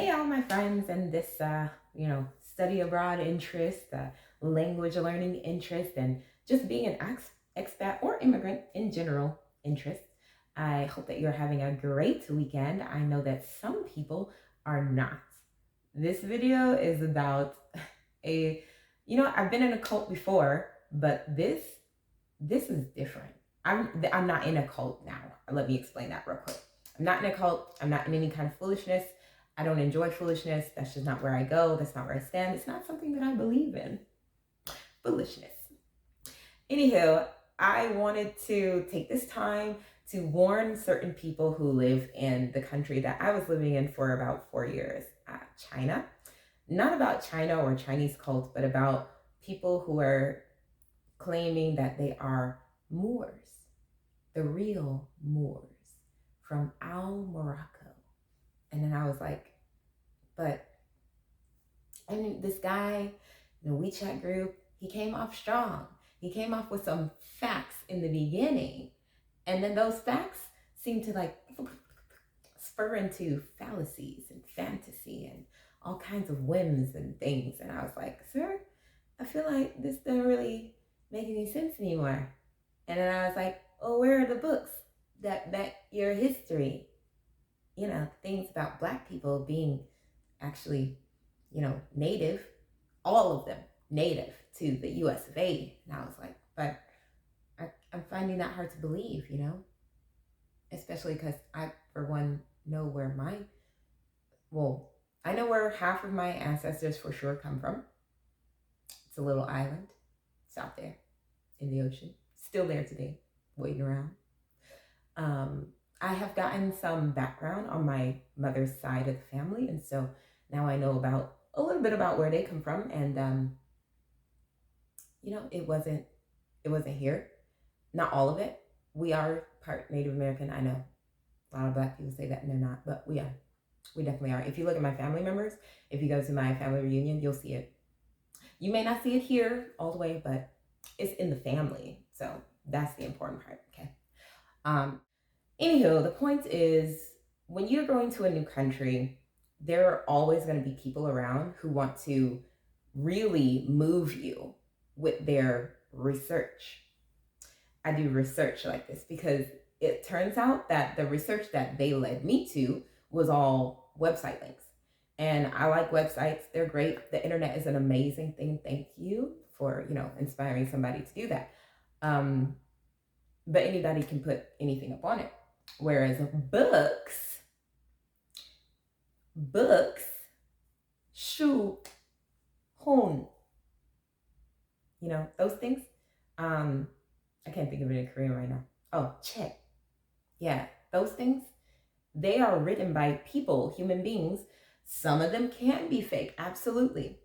Hey, all my friends, and this, study abroad interest, language learning interest, and just being an expat or immigrant in general interest. I hope that you're having a great weekend. I know that some people are not. This video is about a, I've been in a cult before, but this is different. I'm not in a cult now. Let me explain that real quick. I'm not in a cult. I'm not in any kind of foolishness. I don't enjoy foolishness. That's just not where I go. That's not where I stand. It's not something that I believe in. Foolishness. Anywho, I wanted to take this time to warn certain people who live in the country that I was living in for about 4 years, China. Not about China or Chinese cults, but about people who are claiming that they are Moors, the real Moors from Al Morocco. And then I was like, but I mean, this guy in the WeChat group, he came off strong. He came off with some facts in the beginning. And then those facts seemed to like spur into fallacies and fantasy and all kinds of whims and things. And I was like, sir, I feel like this doesn't really make any sense anymore. And then I was like, oh, where are the books that back your history? Things about Black people being actually, native, all of them native to the US of A. And I was like, but I'm finding that hard to believe, especially because I, for one, know where I know where half of my ancestors for sure come from. It's a little island. It's out there in the ocean, still there today, waiting around. I have gotten some background on my mother's side of the family, and so now I know about a little bit about where they come from, and it wasn't here. Not all of it. We are part Native American. I know a lot of Black people say that and they're not, but we are. We definitely are. If you look at my family members, if you go to my family reunion, you'll see it. You may not see it here all the way, but it's in the family. So that's the important part. Okay. Anywho, the point is when you're going to a new country, there are always going to be people around who want to really move you with their research. I do research like this because it turns out that the research that they led me to was all website links. And I like websites. They're great. The internet is an amazing thing. Thank you for, inspiring somebody to do that. But anybody can put anything up on it. Whereas books, shu, hon, those things. I can't think of it in Korean right now. Oh, check. Yeah, those things, they are written by people, human beings. Some of them can be fake, absolutely.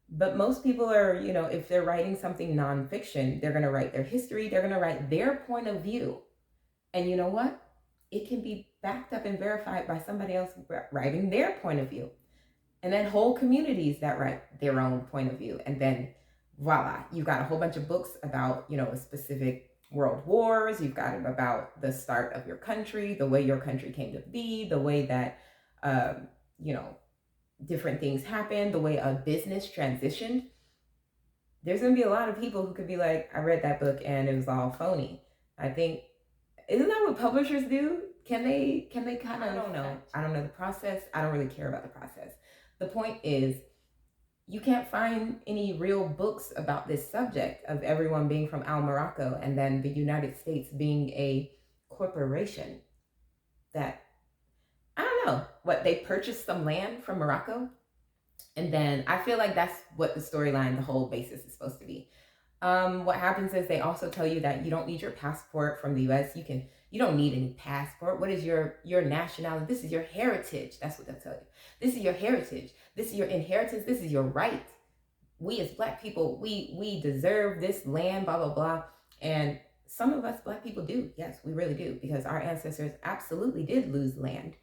But most people are, if they're writing something nonfiction, they're going to write their history, they're going to write their point of view. And you know what? It can be backed up and verified by somebody else writing their point of view. And then whole communities that write their own point of view. And then voila, you've got a whole bunch of books about, a specific world wars. You've got about the start of your country, the way your country came to be, the way that, different things happened, the way a business transitioned. There's going to be a lot of people who could be like, I read that book and it was all phony. I think, isn't that what publishers do? Can they kind of, I don't know. I don't know the process. I don't really care about the process. The point is, you can't find any real books about this subject of everyone being from Al Morocco and then the United States being a corporation that, I don't know, what, they purchased some land from Morocco. And then I feel like that's what the storyline, the whole basis is supposed to be. What happens is they also tell you that you don't need your passport from the US. You don't need any passport. What is your nationality? This is your heritage. That's what they'll tell you. This is your heritage. This is your inheritance. This is your right. We as Black people, we deserve this land, blah, blah, blah. And some of us Black people do. Yes, we really do. Because our ancestors absolutely did lose land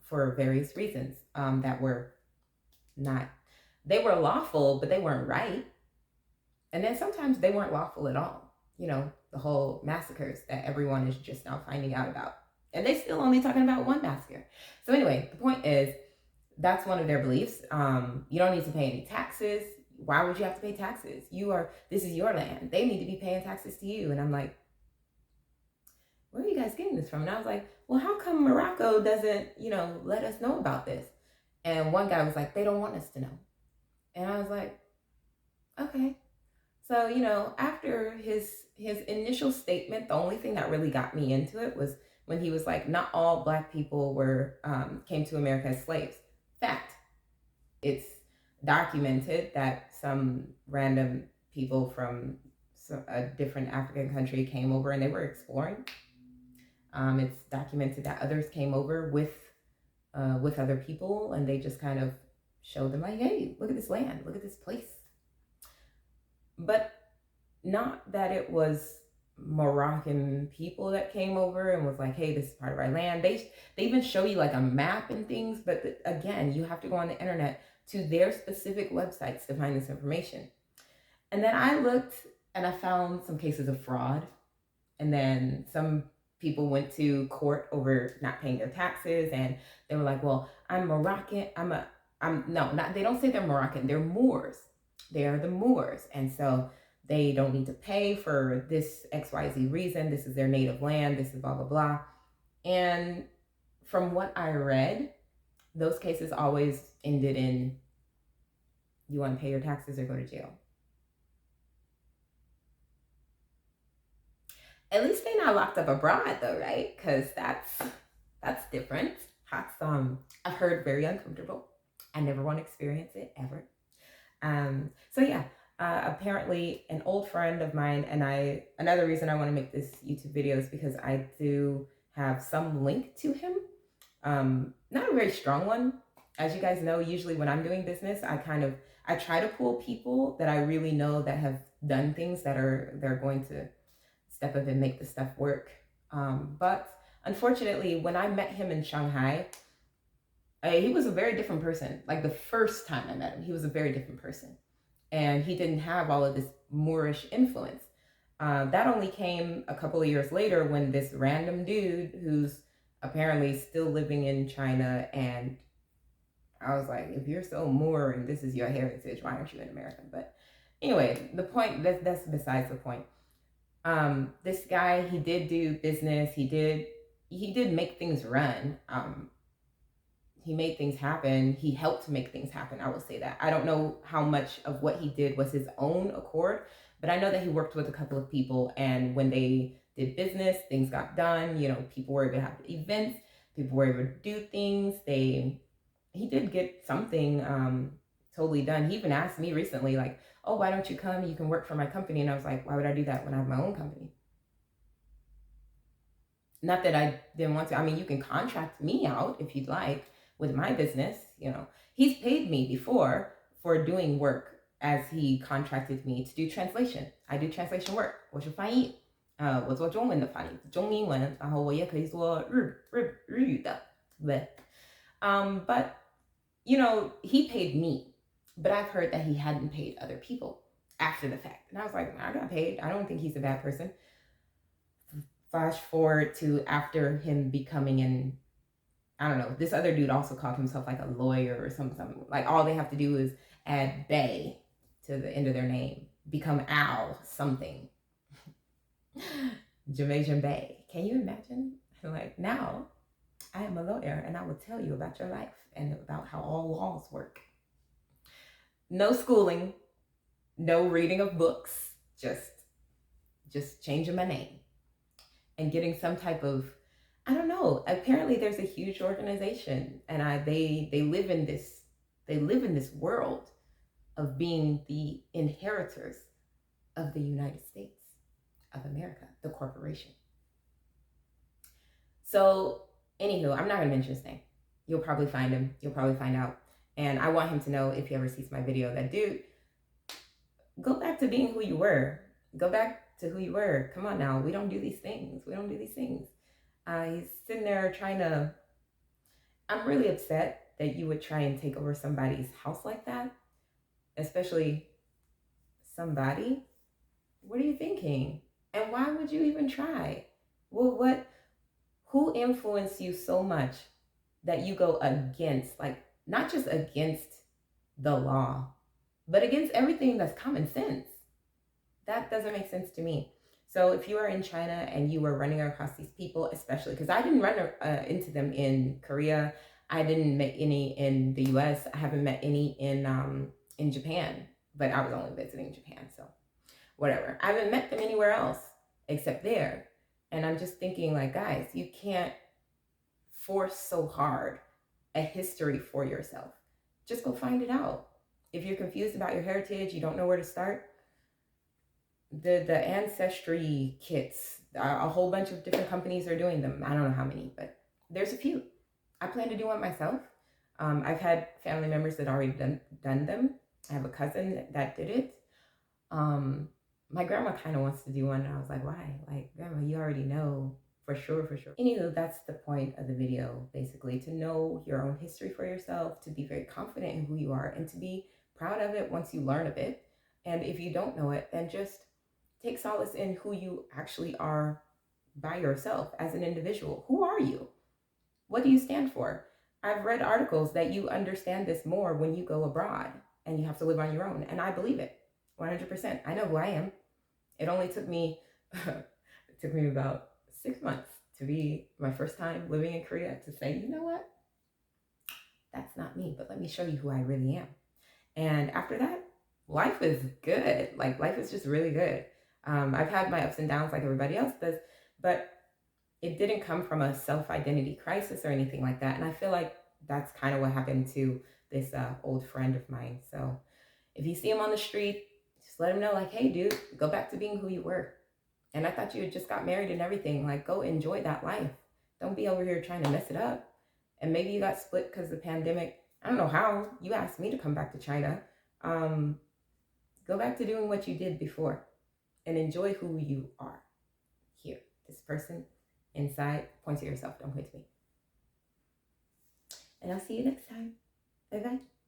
for various reasons that were not, they were lawful, but they weren't right. And then sometimes they weren't lawful at all. The whole massacres that everyone is just now finding out about. And they still only talking about one massacre. So anyway, the point is, That's one of their beliefs. You don't need to pay any taxes. Why would you have to pay taxes? This is your land. They need to be paying taxes to you. And I'm like, where are you guys getting this from? And I was like, well, how come Morocco doesn't, let us know about this? And one guy was like, they don't want us to know. And I was like, okay. So, after his initial statement, the only thing that really got me into it was when he was like, not all Black people came to America as slaves. Fact. It's documented that some random people from a different African country came over and they were exploring. It's documented that others came over with other people, and they just kind of showed them like, hey, look at this land, look at this place. But not that it was Moroccan people that came over and was like, hey, this is part of our land. They even show you like a map and things, but again, you have to go on the internet to their specific websites to find this information. And then I looked and I found some cases of fraud, and then some people went to court over not paying their taxes, and they were like, well, I'm Moroccan. They don't say they're Moroccan. They're Moors. They are the Moors. And so they don't need to pay for this XYZ reason. This is their native land. This is blah, blah, blah. And from what I read, those cases always ended in, you want to pay your taxes or go to jail. At least they're not locked up abroad though, right? Because that's different. That's I've heard very uncomfortable. I never want to experience it ever. So yeah, apparently an old friend of mine and I, another reason I want to make this YouTube video is because I do have some link to him. Not a very strong one. As you guys know, usually when I'm doing business, I try to pull people that I really know that have done things they're going to step up and make the stuff work. But unfortunately, when I met him in Shanghai, he was a very different person. Like the first time I met him, he was a very different person. And he didn't have all of this Moorish influence. That only came a couple of years later when this random dude who's apparently still living in China, and I was like, if you're so Moor and this is your heritage, why aren't you in America? But anyway, the point, that's besides the point. This guy, he did do business. He did make things run. He made things happen. He helped make things happen. I will say that. I don't know how much of what he did was his own accord, but I know that he worked with a couple of people, and when they did business, things got done. People were able to have events. People were able to do things. He did get something totally done. He even asked me recently, like, oh, why don't you come? You can work for my company. And I was like, why would I do that when I have my own company? Not that I didn't want to. I mean, you can contract me out if you'd like with my business. He's paid me before for doing work, as he contracted me to do translation. I do translation work. 我是翻译，我做中文的翻译，中英文，然后我也可以做日语的，对。But he paid me, but I've heard that he hadn't paid other people after the fact. And I was like, I got paid. I don't think he's a bad person. Flash forward to after him becoming I don't know, this other dude also called himself like a lawyer or something. Like all they have to do is add Bay to the end of their name, become Al something. Jamaican Bay. Can you imagine? Like, now I am a lawyer and I will tell you about your life and about how all laws work. No schooling, no reading of books, just changing my name and getting some type of, I don't know. Apparently there's a huge organization, and they live in this world of being the inheritors of the United States of America, the corporation. So anywho, I'm not gonna mention his name. You'll probably find him. You'll probably find out. And I want him to know, if he ever sees my video, that dude, go back to being who you were. Go back to who you were. Come on now. We don't do these things. He's sitting there trying to, I'm really upset that you would try and take over somebody's house like that, especially somebody. What are you thinking? And why would you even try? Well, who influenced you so much that you go against, like, not just against the law, but against everything that's common sense. That doesn't make sense to me. So if you are in China and you were running across these people, especially because I didn't run into them in Korea, I didn't meet any in the U.S. I haven't met any in Japan, but I was only visiting Japan, so whatever. I haven't met them anywhere else except there. And I'm just thinking, like, guys, you can't force so hard a history for yourself. Just go find it out. If you're confused about your heritage, you don't know where to start, the ancestry kits, a whole bunch of different companies are doing them. I don't know how many, but there's a few. I plan to do one myself. I've had family members that already done them. I have a cousin that did it. My grandma kind of wants to do one, and I was like, why? Like, grandma, you already know for sure, for sure. Anywho, that's the point of the video, basically, to know your own history for yourself, to be very confident in who you are, and to be proud of it once you learn of it. And if you don't know it, then just take solace in who you actually are by yourself as an individual. Who are you? What do you stand for? I've read articles that you understand this more when you go abroad and you have to live on your own. And I believe it 100%. I know who I am. It only took me, it took me about 6 months to be my first time living in Korea to say, you know what? That's not me, but let me show you who I really am. And after that, life is good. Like, life is just really good. I've had my ups and downs like everybody else does, but it didn't come from a self-identity crisis or anything like that. And I feel like that's kind of what happened to this old friend of mine. So if you see him on the street, just let him know, like, hey, dude, go back to being who you were. And I thought you had just got married and everything. Like, go enjoy that life. Don't be over here trying to mess it up. And maybe you got split because of the pandemic. I don't know how. You asked me to come back to China. Go back to doing what you did before and enjoy who you are. Here, this person inside. Point to yourself, don't point to me. And I'll see you next time. Bye bye.